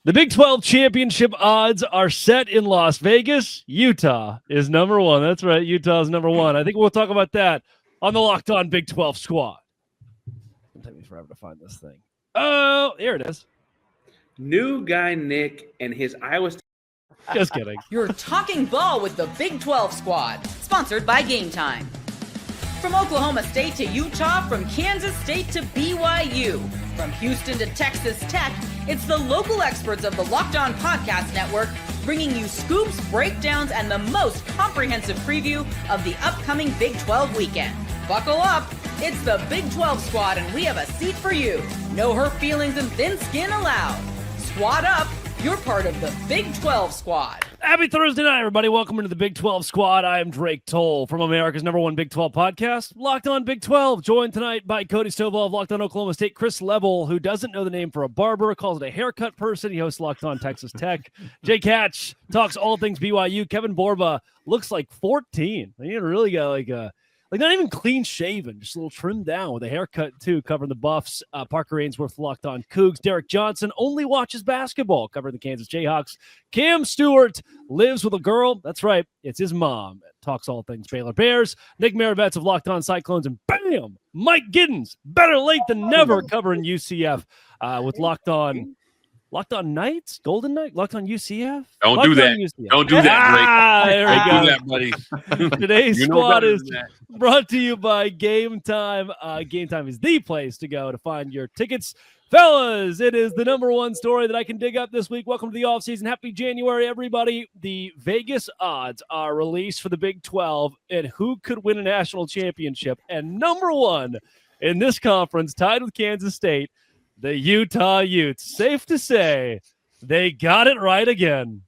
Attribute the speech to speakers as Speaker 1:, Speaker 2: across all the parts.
Speaker 1: The Big 12 championship odds are set in Las Vegas. Utah is number one. That's right. Utah is number one. I think we'll talk about that on the Locked On Big 12 squad. It'll take me forever to find this thing. Oh, here it is.
Speaker 2: New guy Nick and his Iowa State.
Speaker 1: Just kidding.
Speaker 3: You're talking ball with the Big 12 squad, sponsored by Game Time. From Oklahoma State to Utah, from Kansas State to BYU, from Houston to Texas Tech, it's the local experts of the Locked On Podcast Network bringing you scoops, breakdowns, and the most comprehensive preview of the upcoming Big 12 weekend. Buckle up. It's the Big 12 squad, and we have a seat for you. No hurt feelings and thin skin allowed. Squad up. You're part of the Big 12 squad.
Speaker 1: Happy Thursday night, everybody. Welcome into the Big 12 squad. I am Drake Toll from America's #1 Big 12 podcast, Locked On Big 12. Joined tonight by Cody Stovall of Locked On Oklahoma State, Chris Level, who doesn't know the name for a barber, calls it a haircut person. He hosts Locked On Texas Tech. Jake Hatch talks all things BYU. Kevin Borba looks like 14. He really got like not even clean shaven, just a little trimmed down with a haircut too, covering the Buffs. Parker Ainsworth, Locked On Cougs. Derek Johnson only watches basketball, covering the Kansas Jayhawks. Cam Stewart lives with a girl. That's right, it's his mom. Talks all things Baylor Bears. Nick Maravets of Locked On Cyclones, and bam, Mike Giddens, better late than never, covering UCF with Locked On Knights, Golden Knight, Locked On UCF.
Speaker 4: Don't do that. Don't do that, Blake.
Speaker 1: There we go.
Speaker 4: Don't do that, buddy.
Speaker 1: Today's squad is brought to you by Game Time. Game Time is the place to go to find your tickets. Fellas, it is the #1 story that I can dig up this week. Welcome to the offseason. Happy January, everybody. The Vegas odds are released for the Big 12 and who could win a national championship. And #1 in this conference, tied with Kansas State, the Utah Utes. Safe to say, they got it right again.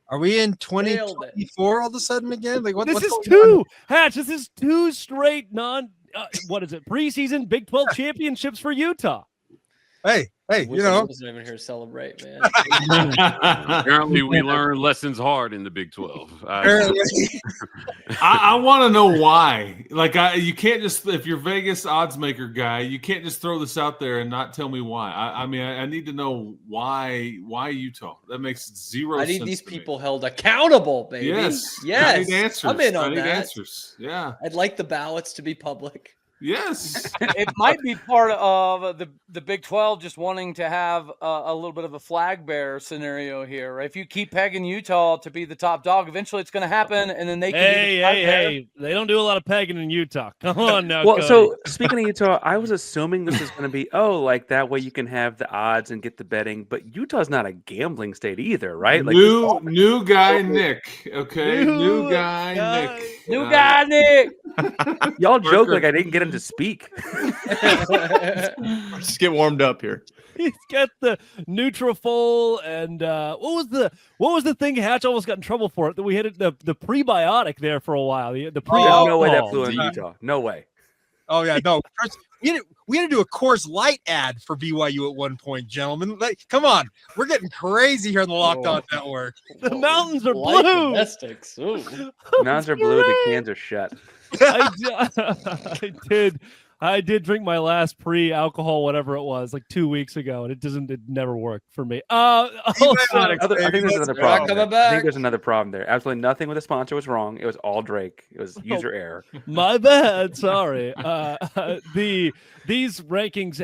Speaker 5: Are we in 2024 all of a sudden again? Like
Speaker 1: this is two, Hatch. This is two straight preseason Big 12 championships for Utah.
Speaker 5: Hey,
Speaker 6: I wasn't even here to celebrate, man.
Speaker 4: Apparently, we learn lessons hard in the Big 12.
Speaker 7: I want to know why. Like, you can't just, if you're Vegas odds maker guy, you can't just throw this out there and not tell me why. I mean, I need to know why Utah. That makes zero sense.
Speaker 6: I need these people held accountable, baby.
Speaker 7: Yes.
Speaker 6: Yes.
Speaker 7: I need answers.
Speaker 6: I'm in on that.
Speaker 7: Answers. Yeah.
Speaker 6: I'd like the ballots to be public.
Speaker 7: Yes.
Speaker 8: It might be part of the Big 12 just wanting to have a little bit of a flag bearer scenario here. Right? If you keep pegging Utah to be the top dog, eventually it's going to happen, and then they can
Speaker 1: Hey. They don't do a lot of pegging in Utah. Come on now,
Speaker 9: Well,
Speaker 1: Cody.
Speaker 9: so speaking of Utah, I was assuming this is going to be, like that way you can have the odds and get the betting, but Utah's not a gambling state either, right? Like
Speaker 7: new guy Nick. Okay, new guy Nick.
Speaker 8: New guy Nick.
Speaker 9: Y'all joke like I didn't get him to speak.
Speaker 5: Just get warmed up here.
Speaker 1: He's got the Nutrafol and what was the thing Hatch almost got in trouble for it that we had the prebiotic there for a while. The
Speaker 9: There's no way that flew in Utah. No way.
Speaker 5: Oh yeah, no. We had to do a Coors Light ad for BYU at one point, gentlemen. Like, come on, we're getting crazy here on the Locked On Network.
Speaker 1: The mountains are blue.
Speaker 6: Domestics.
Speaker 9: Mountains are blue. The cans are shut.
Speaker 1: I did drink my last pre-alcohol, whatever it was, like 2 weeks ago, and it never worked for me.
Speaker 9: I think there's another problem.
Speaker 6: Back.
Speaker 9: I think there's another problem there. Absolutely nothing with the sponsor was wrong. It was all Drake. It was user error.
Speaker 1: My bad. Sorry. These rankings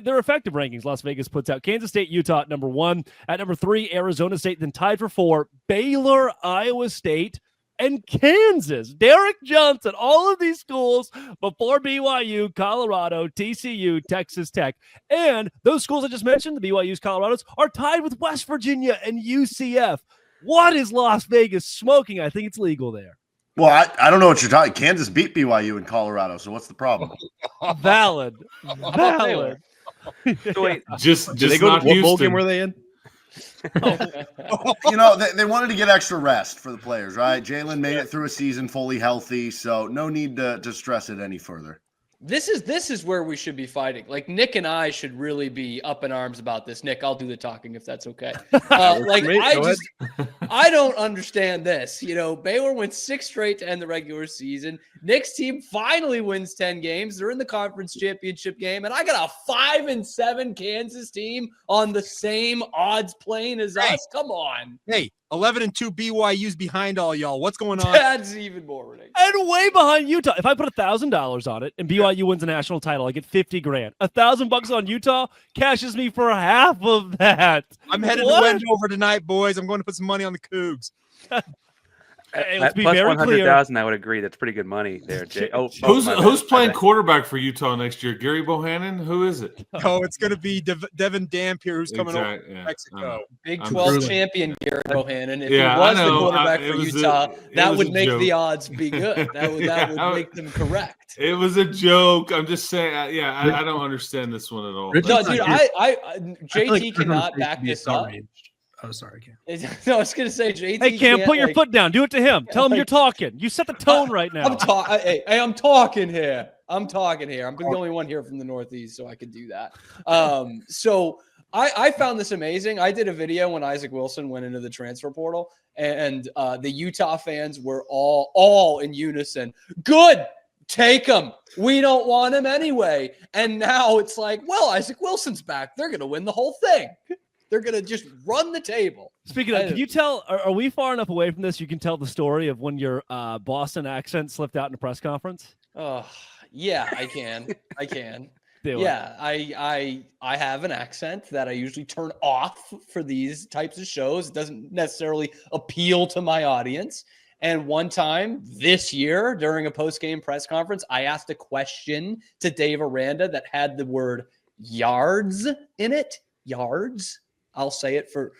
Speaker 1: they're effective rankings. Las Vegas puts out Kansas State, Utah at #1. At #3, Arizona State. Then tied for 4, Baylor, Iowa State, and Kansas. Derek Johnson, all of these schools before BYU, Colorado, TCU, Texas Tech. And those schools I just mentioned, the BYUs, Colorados, are tied with West Virginia and UCF. What is Las Vegas smoking? I think it's legal there.
Speaker 10: Well, I don't know what you're talking. Kansas beat BYU in Colorado, so what's the problem?
Speaker 1: Valid.
Speaker 9: So wait,
Speaker 7: just
Speaker 5: they go
Speaker 7: not
Speaker 5: to what bowl
Speaker 7: Houston.
Speaker 5: game were they in?
Speaker 10: They wanted to get extra rest for the players, right? Jalen made it through a season fully healthy, so no need to stress it any further.
Speaker 6: This is where we should be fighting. Like Nick and I should really be up in arms about this. Nick, I'll do the talking if that's okay. I don't understand this. Baylor went 6 straight to end the regular season. Nick's team finally wins 10 games. They're in the conference championship game, and I got a 5-7 Kansas team on the same odds plane as us. Come on.
Speaker 5: Hey, 11-2 BYU's behind all y'all. What's going on?
Speaker 6: That's even more ridiculous.
Speaker 1: And way behind Utah. If I put $1,000 on it and BYU wins a national title, I get $50,000. $1,000 on Utah cashes me for half of that.
Speaker 5: I'm headed to Wendover tonight, boys. I'm going to put some money on the Cougs.
Speaker 1: Hey, let's be
Speaker 9: plus
Speaker 1: very
Speaker 9: 100,000, I would agree. That's pretty good money there, Jay. Oh,
Speaker 7: who's playing quarterback for Utah next year? Gary Bohannon? Who is it?
Speaker 5: Oh, it's going to be Devin Dampier, who's coming over from Mexico.
Speaker 6: Big 12 champion Gary Bohannon. If
Speaker 7: Yeah,
Speaker 6: he was
Speaker 7: I
Speaker 6: the
Speaker 7: know.
Speaker 6: quarterback for Utah, that would make
Speaker 7: joke.
Speaker 6: the odds be good. That would make them correct.
Speaker 7: It was a joke. I'm just saying. I don't understand this one at all.
Speaker 6: No, dude, JT cannot back this up.
Speaker 11: Oh, sorry, Cam.
Speaker 6: No, I was going to say, JT.
Speaker 1: Hey, Cam, put your foot down. Do it to him. Tell him you're talking. You set the tone right now.
Speaker 6: I'm talking here. I'm the only one here from the Northeast, so I could do that. So I found this amazing. I did a video when Isaac Wilson went into the transfer portal, and the Utah fans were all in unison. Good. Take him. We don't want him anyway. And now it's like, well, Isaac Wilson's back. They're going to win the whole thing. They're going to just run the table.
Speaker 1: Speaking of, can you tell, are we far enough away from this? You can tell the story of when your Boston accent slipped out in a press conference.
Speaker 6: Oh, yeah, I can.
Speaker 1: Do
Speaker 6: Yeah, I have an accent that I usually turn off for these types of shows. It doesn't necessarily appeal to my audience. And one time this year during a post-game press conference, I asked a question to Dave Aranda that had the word yards in it. Yards. I'll say it for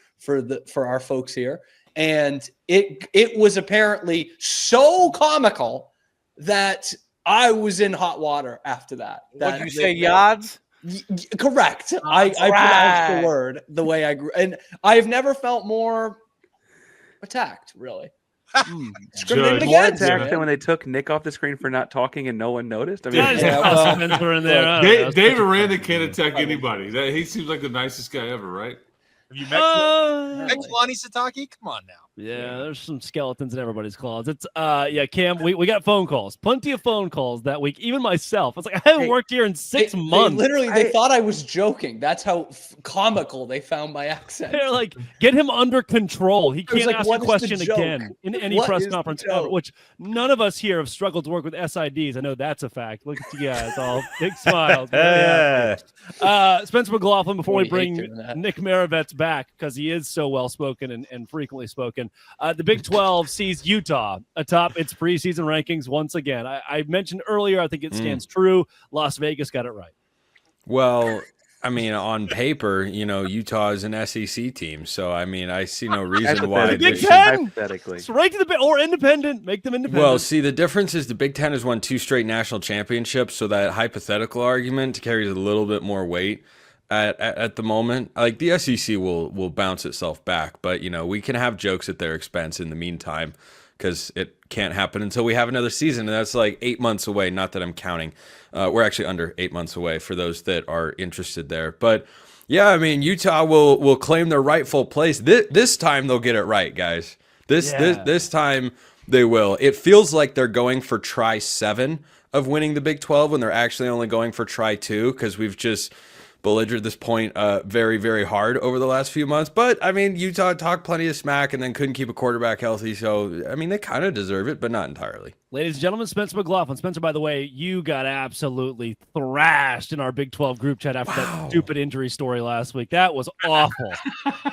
Speaker 6: our folks here. And it was apparently so comical that I was in hot water after that.
Speaker 8: What did you say, yards?
Speaker 6: Correct. I pronounced the word the way I grew. And I've never felt more attacked, really.
Speaker 9: More attacked than when they took Nick off the screen for not talking and no one noticed. I mean,
Speaker 7: Dave Aranda can't attack anybody. He seems like the nicest guy ever, right?
Speaker 5: Have you met Lonnie Sataki? Come on now.
Speaker 1: Yeah, there's some skeletons in everybody's closets. Cam, we got phone calls. Plenty of phone calls that week. Even myself. I was like, I haven't worked here in 6 months.
Speaker 6: They thought I was joking. That's how comical they found my accent.
Speaker 1: They're like, get him under control. He can't ask a question
Speaker 6: joke?
Speaker 1: again in any press conference ever, which none of us here have struggled to work with SIDs. I know that's a fact. Look at you guys, all big smiles. Spencer McLaughlin, before we bring Nick Maravets back, because he is so well-spoken and frequently spoken. The Big 12 sees Utah atop its preseason rankings once again. I mentioned earlier, I think it stands true. Las Vegas got it right.
Speaker 12: Well, I mean, on paper, Utah is an SEC team. So, I mean, I see no reason why.
Speaker 1: The Big Ten, it's right to the or independent. Make them independent.
Speaker 12: Well, see, the difference is the Big Ten has won 2 straight national championships. So that hypothetical argument carries a little bit more weight. At the moment, like the SEC will bounce itself back, but we can have jokes at their expense in the meantime because it can't happen until we have another season, and that's like 8 months away. Not that I'm counting. We're actually under 8 months away for those that are interested there. But yeah, I mean, Utah will claim their rightful place. This time they'll get it right, guys. This time they will. It feels like they're going for try 7 of winning the Big 12 when they're actually only going for try 2 because we've just belligered this point very, very hard over the last few months. But, I mean, Utah talked plenty of smack and then couldn't keep a quarterback healthy. So, I mean, they kind of deserve it, but not entirely.
Speaker 1: Ladies and gentlemen, Spencer McLaughlin. Spencer, by the way, you got absolutely thrashed in our Big 12 group chat after that stupid injury story last week. That was awful.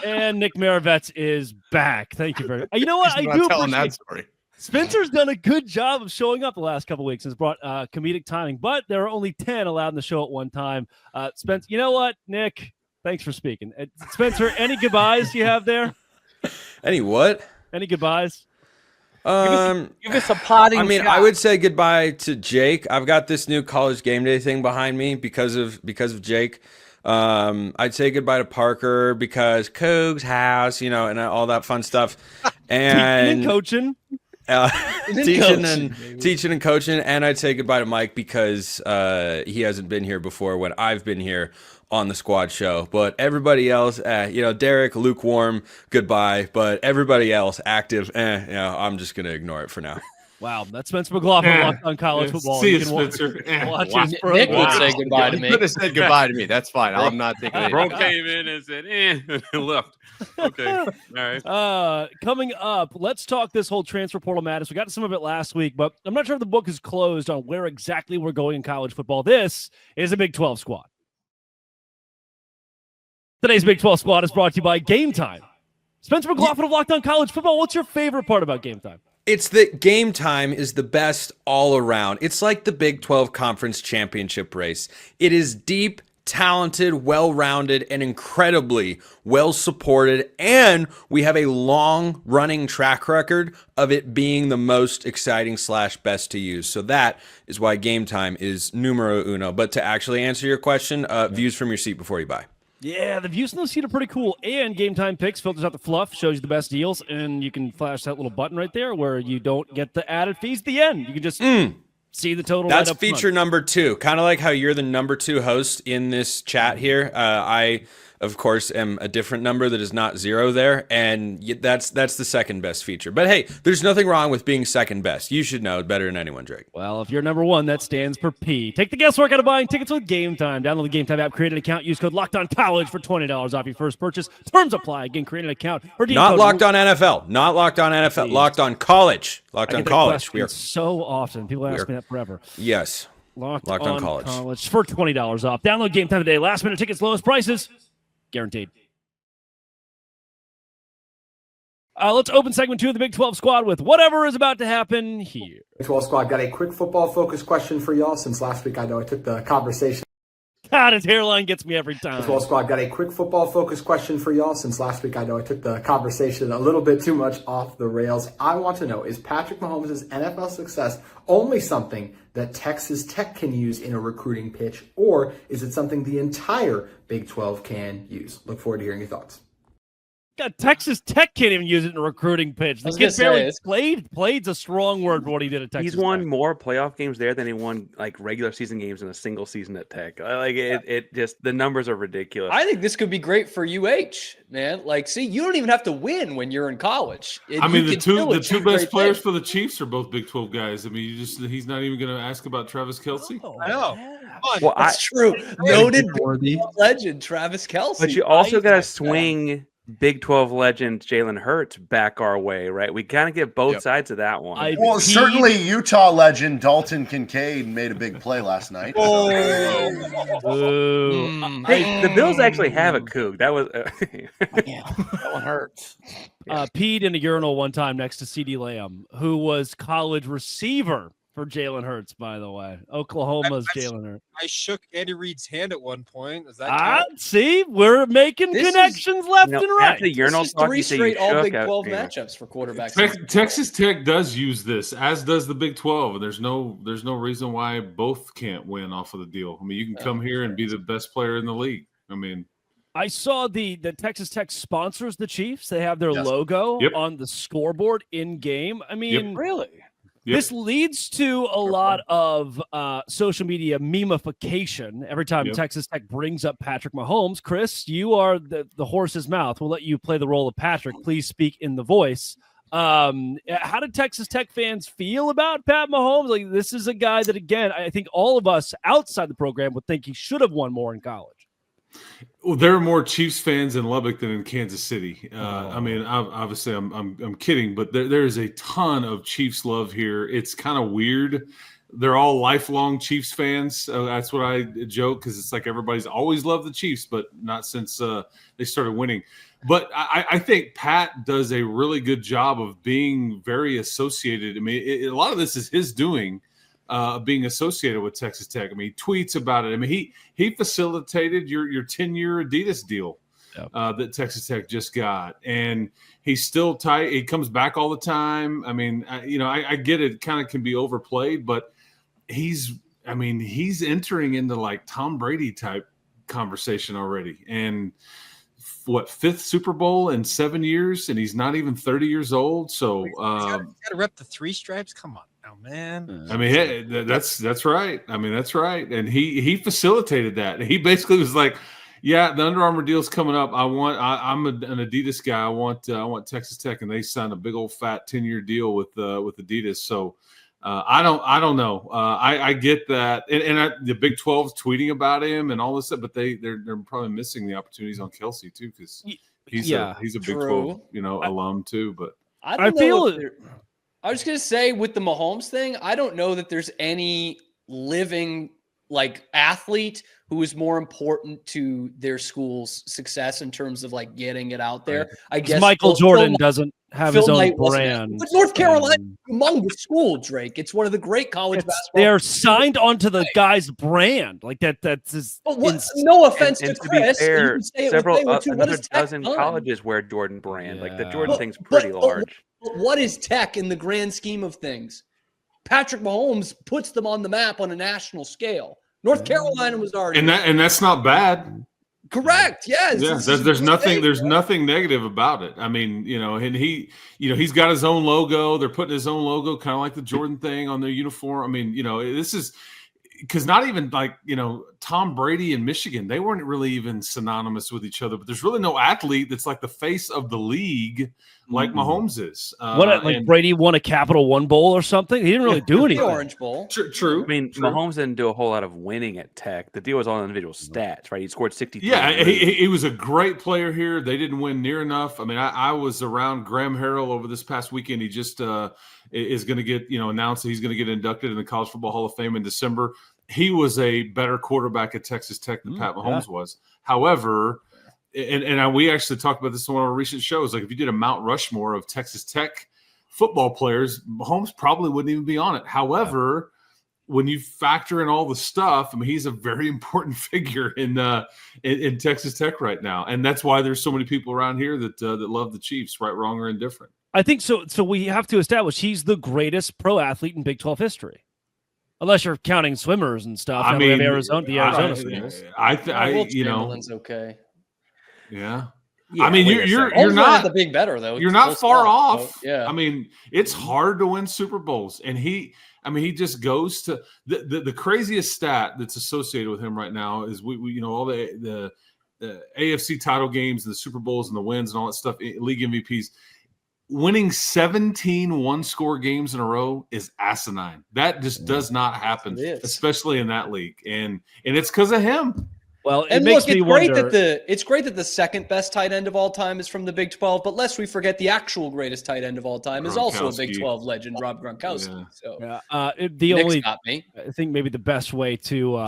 Speaker 1: And Nick Maravets is back. Thank you very much. You know what? I do appreciate that story. Spencer's done a good job of showing up the last couple of weeks and has brought comedic timing, but there are only 10 allowed in the show at one time. Spencer, you know what, Nick? Thanks for speaking. Spencer, any goodbyes you have there?
Speaker 12: Any what?
Speaker 1: Any goodbyes?
Speaker 8: Give us a potting
Speaker 12: I mean,
Speaker 8: shot.
Speaker 12: I would say goodbye to Jake. I've got this new college game day thing behind me because of Jake. I'd say goodbye to Parker because Cougs house, and all that fun stuff. And
Speaker 1: coaching.
Speaker 12: Teaching and coaching, and I'd say goodbye to Mike because he hasn't been here before when I've been here on the squad show, but everybody else, Derek, lukewarm, goodbye. But everybody else, active, I'm just going to ignore it for now.
Speaker 1: Wow, that's Spencer McLaughlin, Locked On College Football.
Speaker 7: See you,
Speaker 1: can
Speaker 7: Spencer.
Speaker 1: watch
Speaker 7: Wow.
Speaker 1: his
Speaker 6: Nick would
Speaker 1: program.
Speaker 6: say goodbye to me.
Speaker 11: You could have said goodbye to me. That's fine. I'm not taking it.
Speaker 4: Bro came in and said, and left. Okay. All right.
Speaker 1: Coming up, let's talk this whole transfer portal madness. We got to some of it last week, but I'm not sure if the book is closed on where exactly we're going in college football. This is a Big 12 squad. Today's Big 12 squad is brought to you by Game Time. Spencer McLaughlin of Locked On College Football. What's your favorite part about Game Time?
Speaker 12: It's that Game Time is the best all around. It's like the Big 12 Conference Championship race. It is deep, talented, well-rounded, and incredibly well-supported. And we have a long-running track record of it being the most exciting / best to use. So that is why Game Time is numero uno. But to actually answer your question, views from your seat before you buy.
Speaker 1: Yeah, the views in the seat are pretty cool. And Game Time Picks filters out the fluff, shows you the best deals, and you can flash that little button right there where you don't get the added fees at the end. You can just see the total.
Speaker 12: That's
Speaker 1: right up
Speaker 12: feature
Speaker 1: front.
Speaker 12: number 2. Kind of like how you're the number 2 host in this chat here. I, of course, am a different number that is not 0 there, and that's the second best feature. But hey, there's nothing wrong with being second best. You should know it better than anyone, Drake.
Speaker 1: Well, if you're number 1, that stands for P. Take the guesswork out of buying tickets with Game Time. Download the Game Time app, create an account, use code LOCKEDONCollege for $20 off your first purchase. Terms apply. Again, create an account. Or
Speaker 12: Not Locked On NFL. Not Locked On NFL.
Speaker 1: Please.
Speaker 12: Locked On College. Locked On College.
Speaker 1: We are so often. People ask me that forever.
Speaker 12: Yes.
Speaker 1: Locked
Speaker 12: on
Speaker 1: on
Speaker 12: College
Speaker 1: for $20 off. Download Game Time today. Last minute tickets, lowest prices. Guaranteed. Let's open segment 2 of the Big 12 squad with whatever is about to happen here.
Speaker 13: Big 12 squad, got a quick football-focused question for y'all. Since last week I know I took the conversation.
Speaker 1: God, his hairline gets me every time.
Speaker 13: Big 12 squad, got a quick football-focused question for y'all. Since last week I know I took the conversation a little bit too much off the rails. I want to know, is Patrick Mahomes' NFL success only something that Texas Tech can use in a recruiting pitch, or is it something the entire Big 12 can use? Look forward to hearing your thoughts.
Speaker 1: God, Texas Tech can't even use it in a recruiting pitch. The kid barely played. Played's a strong word for what he did at Texas
Speaker 9: He's won
Speaker 1: Tech.
Speaker 9: more playoff games there than he won like regular season games in a single season at Tech. Like it just the numbers are ridiculous.
Speaker 6: I think this could be great for UH, man. Like, see, you don't even have to win when you're in college.
Speaker 7: I mean, the two best players for the Chiefs are both Big 12 guys. I mean, he's not even going to ask about Travis Kelce.
Speaker 5: I know.
Speaker 6: Well, that's true. Noted legend Travis Kelce.
Speaker 9: But you also got to swing Big 12 legend Jalen Hurts back our way, right? We kind of get both sides of that one.
Speaker 10: Well, certainly Utah legend Dalton Kincaid made a big play last night.
Speaker 9: Hey, the Bills actually have a Coug. That was
Speaker 8: that one hurts.
Speaker 1: Peed in a urinal one time next to CeeDee Lamb, who was college receiver for Jalen Hurts, by the way. Oklahoma's Jalen Hurts.
Speaker 5: I shook Andy Reid's hand at one point. Is that count?
Speaker 1: See, we're making connections left and right.
Speaker 9: The urinal
Speaker 6: This is 3 straight all Big 12 matchups for quarterbacks.
Speaker 7: Texas Tech does use this, as does the Big 12. And there's no reason why both can't win off of the deal. I mean, you can come here and be the best player in the league. I mean,
Speaker 1: I saw the Texas Tech sponsors the Chiefs. They have their logo on the scoreboard in game. I mean,
Speaker 8: really?
Speaker 7: Yep.
Speaker 1: This leads to a lot of social media memification every time Texas Tech brings up Patrick Mahomes. Chris, you are the horse's mouth. We'll let you play the role of Patrick. Please speak in the voice. How did Texas Tech fans feel about Pat Mahomes? Like, this is a guy that, again, I think all of us outside the program would think he should have won more in college.
Speaker 7: Well, there are more Chiefs fans in Lubbock than in Kansas City. I mean, obviously, I'm kidding, but there is a ton of Chiefs love here. It's kind of weird. They're all lifelong Chiefs fans. So that's what I joke, because it's like everybody's always loved the Chiefs, but not since they started winning. But I think Pat does a really good job of being very associated. I mean, a lot of this is his doing. Being associated with Texas Tech. I mean, he tweets about it. I mean, he facilitated your 10-year Adidas deal that Texas Tech just got, and he's still tight. He comes back all the time. I mean, I get it. Kind of can be overplayed, but he's entering into like Tom Brady type conversation already. And what, 5th Super Bowl in 7 years, and he's not even 30 years old. So
Speaker 5: got to rep the 3 stripes. Come on. Oh, man.
Speaker 7: I mean, hey, that's right. I mean, that's right. And he facilitated that. And he basically was like, Yeah, the Under Armour deal's coming up. I'm an Adidas guy. I want Texas Tech, and they signed a big old fat 10-year deal with Adidas. So I don't know. I get that, and the Big 12's tweeting about him and all this stuff, but they're probably missing the opportunities on Kelsey too, because he's a Big 12 alum too. But
Speaker 6: I was gonna say with the Mahomes thing, I don't know that there's any living like athlete who is more important to their school's success in terms of like getting it out there. I guess
Speaker 1: Michael Jordan doesn't have his own brand.
Speaker 6: But North Carolina, among the school, Drake. It's one of the great college basketball.
Speaker 1: They're signed onto the guy's brand, like that. That's
Speaker 6: no offense to
Speaker 9: and
Speaker 6: Chris.
Speaker 9: To be fair,
Speaker 6: you can say
Speaker 9: another dozen colleges wear Jordan brand. Like the Jordan thing's pretty large.
Speaker 6: But what is Tech in the grand scheme of things? Patrick Mahomes puts them on the map on a national scale. North Carolina was already,
Speaker 7: and that's not bad.
Speaker 6: Correct. Yes.
Speaker 7: Yeah. There's nothing negative about it. I mean, and he's got his own logo. They're putting his own logo, kind of like the Jordan thing, on their uniform. I mean, this is because not even like Tom Brady in Michigan, they weren't really even synonymous with each other. But there's really no athlete that's like the face of the league like Mahomes is.
Speaker 1: Brady won a Capital One Bowl or something. He didn't really do anything.
Speaker 6: The Orange Bowl.
Speaker 7: True.
Speaker 9: I mean, Mahomes didn't do a whole lot of winning at Tech. The deal was all individual stats, right? He scored 63.
Speaker 7: Yeah, he was a great player here. They didn't win near enough. I mean, I was around Graham Harrell over this past weekend. He just is going to get announced that he's going to get inducted in the College Football Hall of Fame in December. He was a better quarterback at Texas Tech than Pat Mahomes was. However, and we actually talked about this in one of our recent shows. Like, if you did a Mount Rushmore of Texas Tech football players, Mahomes probably wouldn't even be on it. However, when you factor in all the stuff, I mean, he's a very important figure in Texas Tech right now, and that's why there's so many people around here that love the Chiefs, right, wrong, or indifferent.
Speaker 1: I think so. So we have to establish he's the greatest pro athlete in Big 12 history. Unless you're counting swimmers and stuff.
Speaker 7: I mean,
Speaker 1: the Arizona States.
Speaker 6: Chamberlain's okay.
Speaker 7: Yeah. I mean, you're not
Speaker 6: the big better though.
Speaker 7: You're not far off.
Speaker 6: So, yeah.
Speaker 7: I mean, it's hard to win Super Bowls, and he just goes to the craziest stat that's associated with him right now is we all the AFC title games and the Super Bowls and the wins and all that stuff, league MVPs. Winning 17 one-score games in a row is asinine. That just does not happen, especially in that league, and it's because of him.
Speaker 1: Well, it makes me wonder.
Speaker 6: It's great that the second best tight end of all time is from the Big 12, but lest we forget the actual greatest tight end of all time is also a Big 12 legend, Rob Gronkowski.
Speaker 1: Yeah.
Speaker 6: So
Speaker 1: I think maybe the best way to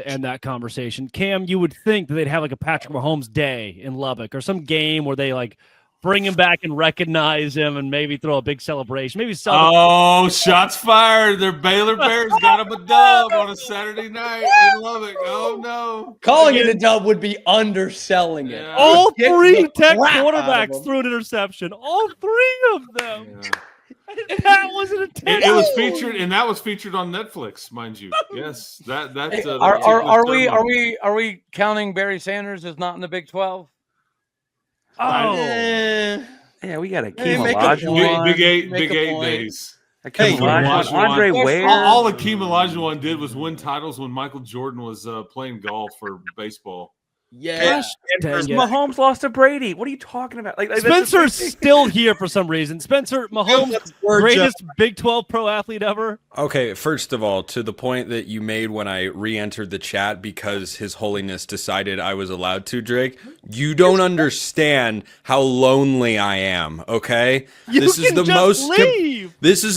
Speaker 1: end that conversation, Cam, you would think that they'd have like a Patrick Mahomes day in Lubbock or some game where they like bring him back and recognize him and maybe throw a big celebration. Maybe
Speaker 7: shots fired. Their Baylor Bears got him a dub on a Saturday night in Lubbock. Oh, no.
Speaker 6: Calling it a dub would be underselling it.
Speaker 7: Yeah.
Speaker 1: All three Tech quarterbacks threw an interception. All three of them. Yeah. That was an attempt.
Speaker 7: It was featured, and that was featured on Netflix, mind you. Yes, that's.
Speaker 8: Are we counting Barry Sanders as not in the Big 12?
Speaker 1: Oh,
Speaker 9: yeah, we got a Olajuwon.
Speaker 7: Big eight days.
Speaker 9: Andre Ware.
Speaker 7: All Akeem Olajuwon did was win titles when Michael Jordan was playing golf for baseball.
Speaker 6: Yeah,
Speaker 9: Mahomes lost to Brady. What are you talking about? Like
Speaker 1: Spencer's still here for some reason. Spencer, Mahomes, greatest Big 12 pro athlete ever.
Speaker 12: Okay, first of all, to the point that you made when I re-entered the chat because His Holiness decided I was allowed to, Drake, you don't understand how lonely I am, okay? This is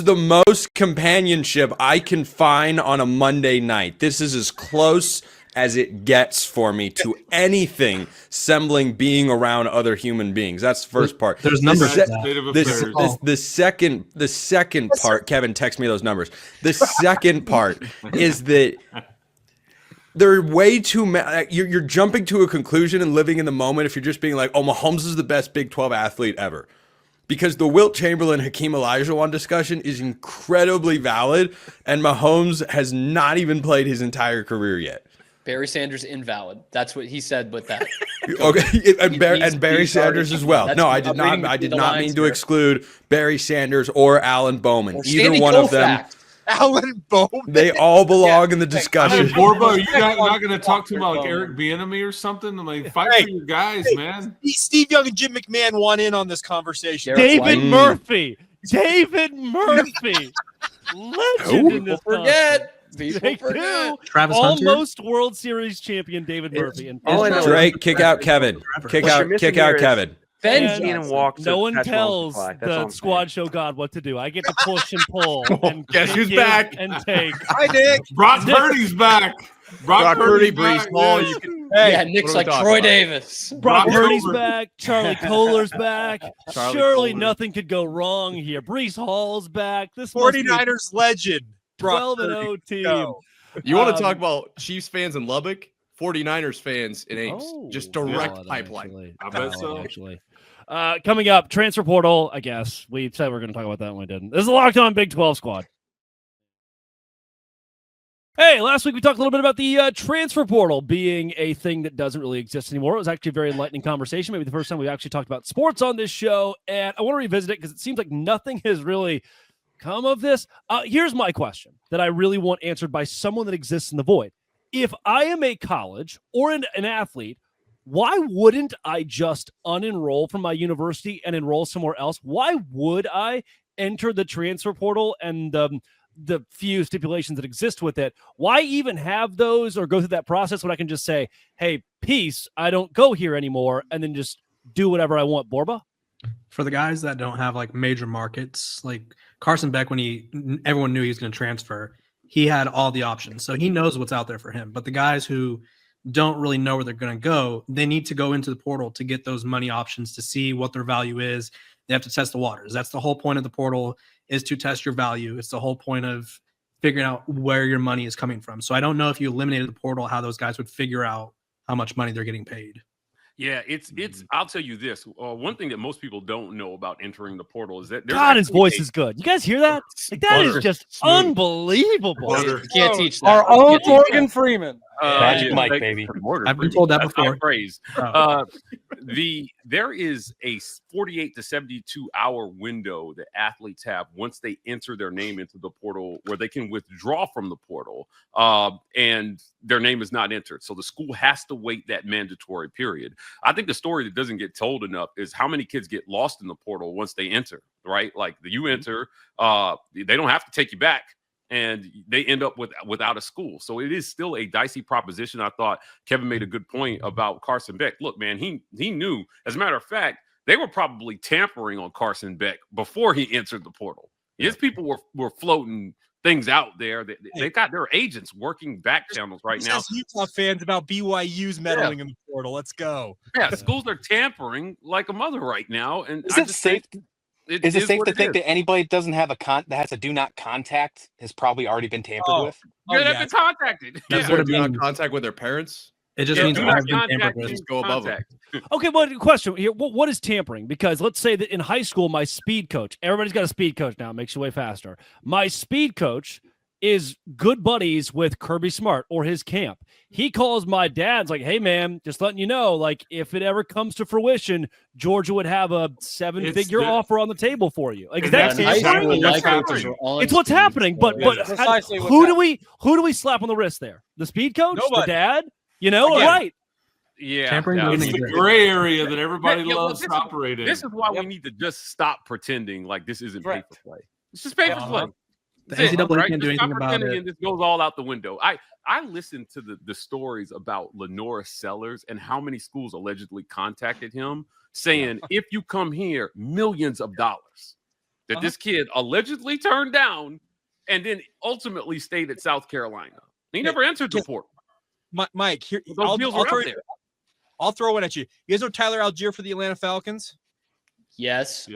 Speaker 12: the most companionship I can find on a Monday night. This is as close as it gets for me to anything resembling being around other human beings. That's the first part.
Speaker 5: There's numbers.
Speaker 12: The second part, Kevin, text me those numbers. The second part is that they're way too you're jumping to a conclusion and living in the moment if you're just being like, oh, Mahomes is the best Big 12 athlete ever. Because the Wilt Chamberlain, Hakeem Olajuwon discussion is incredibly valid, and Mahomes has not even played his entire career yet.
Speaker 6: Barry Sanders invalid. That's what he said with that.
Speaker 12: Okay, and Barry Sanders as well. No, I did not mean to exclude Barry Sanders or Alan Bowman.
Speaker 6: Or
Speaker 12: Either one of them.
Speaker 5: Alan Bowman.
Speaker 12: They all belong in the discussion.
Speaker 7: Borba, you're not going to talk to him about like Eric Bieniemy or something? Like, fight for your guys, man.
Speaker 5: Steve Young and Jim McMahon want in on this conversation.
Speaker 1: David Murphy. David Murphy. Legend in this
Speaker 6: People forget.
Speaker 5: Travis
Speaker 1: almost World Series champion David Murphy. And
Speaker 12: Drake, kick out Kevin. Kick out Kevin.
Speaker 1: No one tells the squad show God what to do. I get to push and pull. And
Speaker 11: Guess who's
Speaker 1: give
Speaker 11: back?
Speaker 1: And take.
Speaker 5: Hi, Nick.
Speaker 7: Brock Purdy's back.
Speaker 11: Brock Purdy, Brees
Speaker 7: back,
Speaker 11: Hall.
Speaker 7: yes.
Speaker 11: You can.
Speaker 6: Nick's like Troy Davis.
Speaker 1: Brock
Speaker 7: Brock
Speaker 1: Purdy's
Speaker 7: over.
Speaker 1: back. Charlie Kohler's back.
Speaker 11: Charlie
Speaker 1: Surely
Speaker 11: Kohler.
Speaker 1: nothing could go wrong here. Brees Hall's back. This
Speaker 5: 49ers legend.
Speaker 1: 12-0 team.
Speaker 5: Go.
Speaker 11: You want to talk about Chiefs fans in Lubbock? 49ers fans in Ames. Just direct
Speaker 1: valid,
Speaker 11: pipeline.
Speaker 1: actually.
Speaker 7: I bet so.
Speaker 1: Actually. Coming up, transfer portal, I guess. We said we were going to talk about that and we didn't. This is a Locked On Big 12 squad. Hey, last week we talked a little bit about the transfer portal being a thing that doesn't really exist anymore. It was actually a very enlightening conversation. Maybe the first time we actually talked about sports on this show. And I want to revisit it because it seems like nothing has really come of this. Here's my question that I really want answered by someone that exists in the void. If I am a college or an athlete, why wouldn't I just unenroll from my university and enroll somewhere else? Why would I enter the transfer portal and the few stipulations that exist with it? Why even have those or go through that process when I can just say, hey, peace, I don't go here anymore, and then just do whatever I want? Borba?
Speaker 14: For the guys that don't have like major markets, like Carson Beck, when everyone knew he was going to transfer, he had all the options. So he knows what's out there for him. But the guys who don't really know where they're going to go, they need to go into the portal to get those money options to see what their value is. They have to test the waters. That's the whole point of the portal, is to test your value. It's the whole point of figuring out where your money is coming from. So I don't know if you eliminated the portal, how those guys would figure out how much money they're getting paid.
Speaker 4: Yeah, it's. I'll tell you this. One thing that most people don't know about entering the portal is that
Speaker 1: God, his voice is good. You guys hear that? Like, that is just unbelievable.
Speaker 6: You can't teach that.
Speaker 8: Our own Morgan Freeman.
Speaker 15: Magic Mike, baby.
Speaker 14: I've been told that before.
Speaker 4: Praise. There is a 48 to 72 hour window that athletes have once they enter their name into the portal, where they can withdraw from the portal and their name is not entered. So the school has to wait that mandatory period. I think the story that doesn't get told enough is how many kids get lost in the portal once they enter, right? Like you enter, they don't have to take you back, and they end up without a school. So it is still a dicey proposition. I thought Kevin made a good point about Carson Beck. Look, man, he knew. As a matter of fact, they were probably tampering on Carson Beck before he entered the portal. His people were floating things out there. They got their agents working back channels right now.
Speaker 5: Utah fans about BYU's meddling in the portal. Let's go.
Speaker 4: Yeah, schools are tampering like a mother right now. And
Speaker 15: Is it safe to think that anybody that doesn't have that has a do not contact has probably already been tampered with?
Speaker 4: They've been contacted.
Speaker 11: Is there do not contact with their parents?
Speaker 14: It just means
Speaker 4: not
Speaker 14: I've been tampered with.
Speaker 11: Just go above them.
Speaker 1: Okay, well, question here. What is tampering? Because let's say that in high school, my speed coach, everybody's got a speed coach now, makes you way faster. My speed coach is good buddies with Kirby Smart or his camp. He calls my dad's like, hey, man, just letting you know, like, if it ever comes to fruition, Georgia would have a 7-figure offer on the table for you. Like, that's tampering. It's what's happening. But who do we slap on the wrist there? The speed coach?
Speaker 5: Nobody.
Speaker 1: The dad? You know, right?
Speaker 4: Yeah,
Speaker 14: Tampering
Speaker 7: It's the gray area that everybody loves to operate in.
Speaker 4: This is why we need to just stop pretending like this isn't pay for play. It's just pay for play.
Speaker 14: The NCAA can't do
Speaker 4: Just
Speaker 14: anything about it.
Speaker 4: And this goes all out the window. I listened to the stories about Lenora Sellers and how many schools allegedly contacted him saying, if you come here, millions of dollars that this kid allegedly turned down and then ultimately stayed at South Carolina. He never entered the portal.
Speaker 5: Mike, here,
Speaker 4: I'll
Speaker 5: throw one at you. You guys know Tyler Algier for the Atlanta Falcons?
Speaker 6: Yes.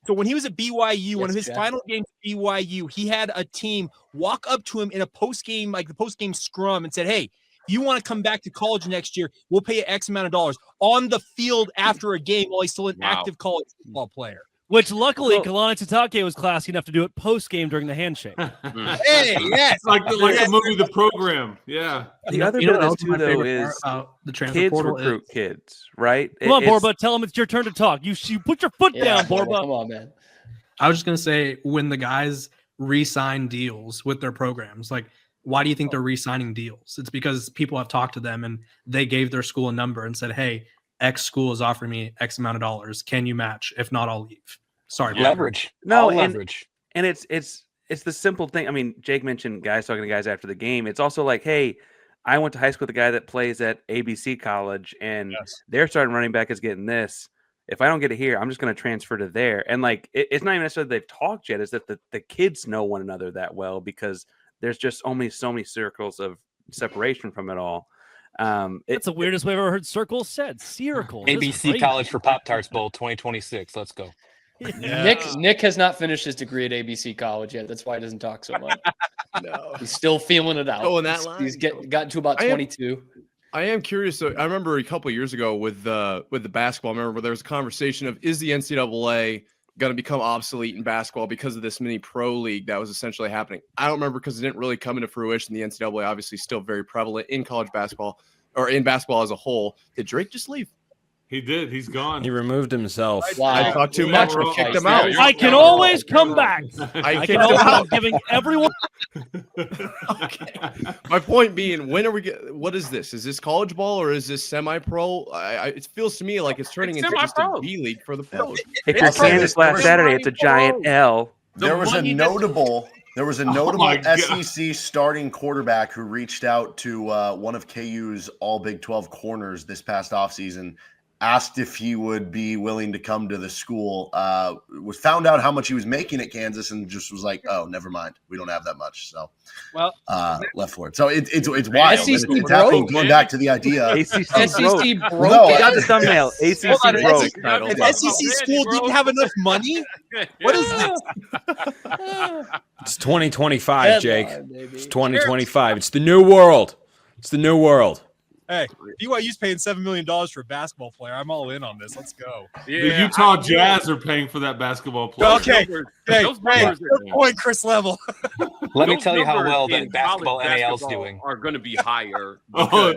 Speaker 5: So when he was at BYU, one of his final games at BYU, he had a team walk up to him in a post-game, like the post-game scrum, and said, hey, you want to come back to college next year, we'll pay you X amount of dollars on the field after a game while he's still an active college football player.
Speaker 1: Which luckily, Kalani Tatake was classy enough to do it post-game during the handshake.
Speaker 5: Hey, yes.
Speaker 7: Like the movie The Program. Yeah.
Speaker 9: The other bit of this, too, though, is
Speaker 14: the transfer
Speaker 9: kids
Speaker 14: portal
Speaker 9: recruit kids, right?
Speaker 1: Come on, Borba. Tell them it's your turn to talk. You put your foot down, Borba.
Speaker 6: Come on, man.
Speaker 14: I was just going to say, when the guys re-sign deals with their programs. Like, why do you think they're re-signing deals? It's because people have talked to them and they gave their school a number and said, hey, X school is offering me X amount of dollars. Can you match? If not, I'll leave. Sorry.
Speaker 15: Leverage.
Speaker 9: No,
Speaker 15: leverage.
Speaker 9: And it's the simple thing. I mean, Jake mentioned guys talking to guys after the game. It's also like, hey, I went to high school with a guy that plays at ABC College, and their starting running back is getting this. If I don't get it here, I'm just going to transfer to there. And like, it's not even necessarily they've talked yet. It's that the kids know one another that well because there's just only so many circles of separation from it all.
Speaker 1: That's the weirdest way I've ever heard circles said. Circles.
Speaker 15: ABC College for Pop-Tarts Bowl 2026. Let's go.
Speaker 6: Yeah. Nick has not finished his degree at ABC College yet. That's why he doesn't talk so much.
Speaker 11: No,
Speaker 6: he's still feeling it out.
Speaker 11: Going that line.
Speaker 6: He's gotten to about 22.
Speaker 11: I am curious. So I remember a couple of years ago with the basketball. I remember there was a conversation of, is the NCAA going to become obsolete in basketball because of this mini pro league that was essentially happening? I don't remember because it didn't really come into fruition. The NCAA obviously still very prevalent in college basketball or in basketball as a whole. Did Drake just leave?
Speaker 7: He did. He's gone.
Speaker 12: He removed himself.
Speaker 6: Wow.
Speaker 11: I talked too much. I kicked him out.
Speaker 1: I can always come back.
Speaker 11: I can always
Speaker 1: I'm giving everyone.
Speaker 11: Okay. My point being, when are we what is this? Is this college ball or is this semi-pro? It feels to me like it's turning into just a B league for the pros.
Speaker 9: If you're Kansas last Saturday, it's a giant L.
Speaker 10: There was a notable SEC starting quarterback who reached out to one of KU's all Big 12 corners this past offseason, asked if he would be willing to come to the school, was found out how much he was making at Kansas and just was like, oh, never mind. We don't have that much. So left for it. So it's wild.
Speaker 6: SEC
Speaker 10: it's happening, going back to the idea.
Speaker 6: SEC broke.
Speaker 10: No,
Speaker 9: I got the thumbnail. ACC broke.
Speaker 5: An SEC school didn't have enough money? What is this?
Speaker 12: It's 2025, Jake. It's 2025. It's the new world. It's the new world.
Speaker 5: Hey, BYU's paying $7 million for a basketball player. I'm all in on this. Let's go.
Speaker 7: The Utah Jazz are paying for that basketball player.
Speaker 5: Okay. Good point, Chris Level.
Speaker 15: Let me tell you how well that basketball NAL's doing.
Speaker 4: Are going to be higher.
Speaker 9: Hey,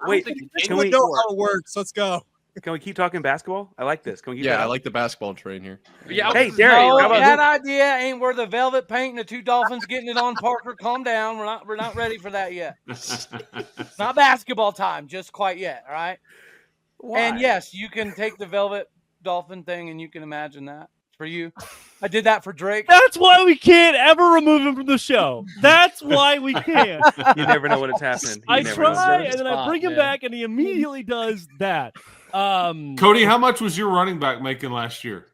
Speaker 9: wait.
Speaker 5: Can we know how it works? Let's go.
Speaker 9: Can we keep talking basketball? I like this. Can we keep
Speaker 11: I like the basketball train here.
Speaker 4: Yeah.
Speaker 9: Hey, Derek.
Speaker 8: No, that idea ain't where the velvet paint and the two dolphins getting it on. Parker, calm down. We're not ready for that yet. It's not basketball time, just quite yet. All right. Why? And yes, you can take the velvet dolphin thing and you can imagine that for you. I did that for Drake.
Speaker 1: That's why we can't ever remove him from the show. That's why we can't.
Speaker 9: You never know when it's happening.
Speaker 1: I try, and then I bring him back, and he immediately does that.
Speaker 7: Cody, how much was your running back making last year?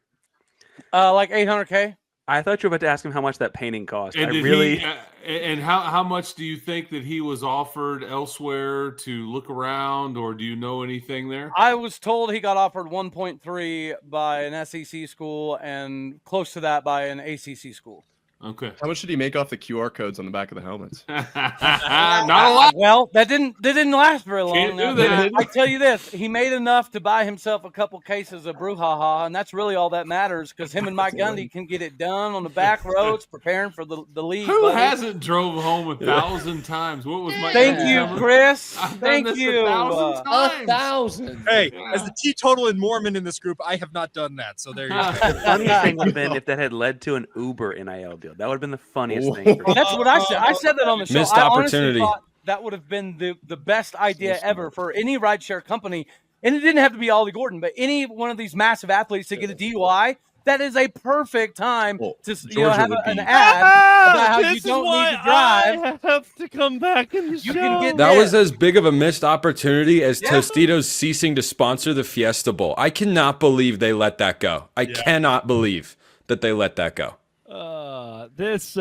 Speaker 8: Like $800K.
Speaker 9: I thought you were about to ask him how much that painting cost.
Speaker 7: And how much do you think that he was offered elsewhere to look around, or do you know anything there?
Speaker 8: I was told he got offered 1.3 by an SEC school and close to that by an ACC school.
Speaker 7: Okay.
Speaker 11: How much did he make off the QR codes on the back of the helmets?
Speaker 7: Not a lot.
Speaker 8: Well, that didn't last very long.
Speaker 7: Can't do that.
Speaker 8: I tell you this, he made enough to buy himself a couple cases of brouhaha, and that's really all that matters because him and Mike Gundy can get it done on the back roads, preparing for the league.
Speaker 7: Who hasn't drove home 1,000 times? What was my?
Speaker 8: Thank you, Chris.
Speaker 7: Thank
Speaker 8: you.
Speaker 7: 1,000 times.
Speaker 6: 1,000.
Speaker 5: Hey, as the teetotal Mormon in this group, I have not done that. So there you go.
Speaker 9: The funniest thing would have been if that had led to an Uber NIL deal. That would have been the funniest thing. For
Speaker 8: That's what I said. I said that on the show.
Speaker 12: Missed
Speaker 8: I
Speaker 12: opportunity.
Speaker 8: honestly thought that would have been the best idea ever for any rideshare company. And it didn't have to be Ollie Gordon, but any one of these massive athletes to get a DUI. That is a perfect time to have an ad about how you don't need to drive.
Speaker 1: I have to come back in the show.
Speaker 8: Can get
Speaker 12: That was as big of a missed opportunity as Tostitos ceasing to sponsor the Fiesta Bowl. I cannot believe they let that go. I cannot believe that they let that go.
Speaker 1: This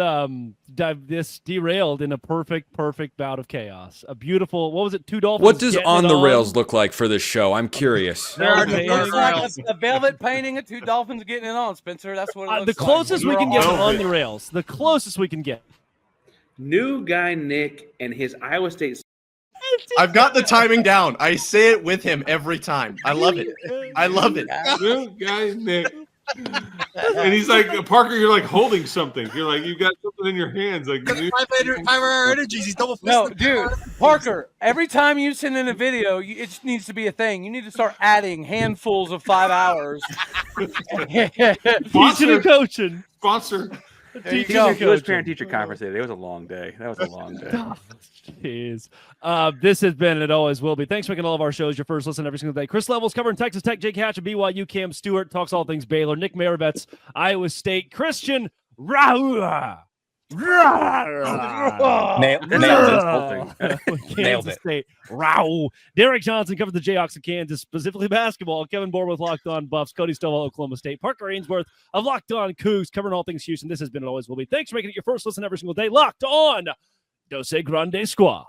Speaker 1: derailed in a perfect bout of chaos. A beautiful, what was it? Two dolphins.
Speaker 12: What does on the rails look like for this show? I'm curious.
Speaker 8: It's like a velvet painting of two dolphins getting it on, Spencer. That's what it looks
Speaker 1: the closest
Speaker 8: like.
Speaker 1: we can get on the rails. The closest we can get.
Speaker 2: New guy Nick and his Iowa State.
Speaker 11: I've got the timing down. I say it with him every time. I love it. I love it.
Speaker 7: New guy Nick. And he's like, Parker, you're like holding something. You're like, you've got something in your hands. Like
Speaker 5: 5-hour energies. He's double fisted.
Speaker 8: No, dude, Parker, every time you send in a video, it just needs to be a thing. You need to start adding handfuls of 5 hours.
Speaker 1: Teaching and coaching.
Speaker 7: Sponsor.
Speaker 9: It was parent-teacher conference day. It was a long day. That was a long day.
Speaker 1: Jeez. This has been, and it always will be. Thanks for making all of our shows your first listen every single day. Chris Levels covering Texas Tech, Jake Hatch of BYU, Cam Stewart talks all things Baylor, Nick Maravets, Iowa State, Christian Rahua.
Speaker 15: Nailed it.
Speaker 1: State. Derek Johnson covered the Jayhawks of Kansas, specifically basketball. Kevin Borba with Locked On Buffs. Cody Stovall, Oklahoma State. Parker Ainsworth of Locked On Cougs, covering all things Houston. This has been and always will be. Thanks for making it your first listen every single day. Locked On Dose Grande Squad.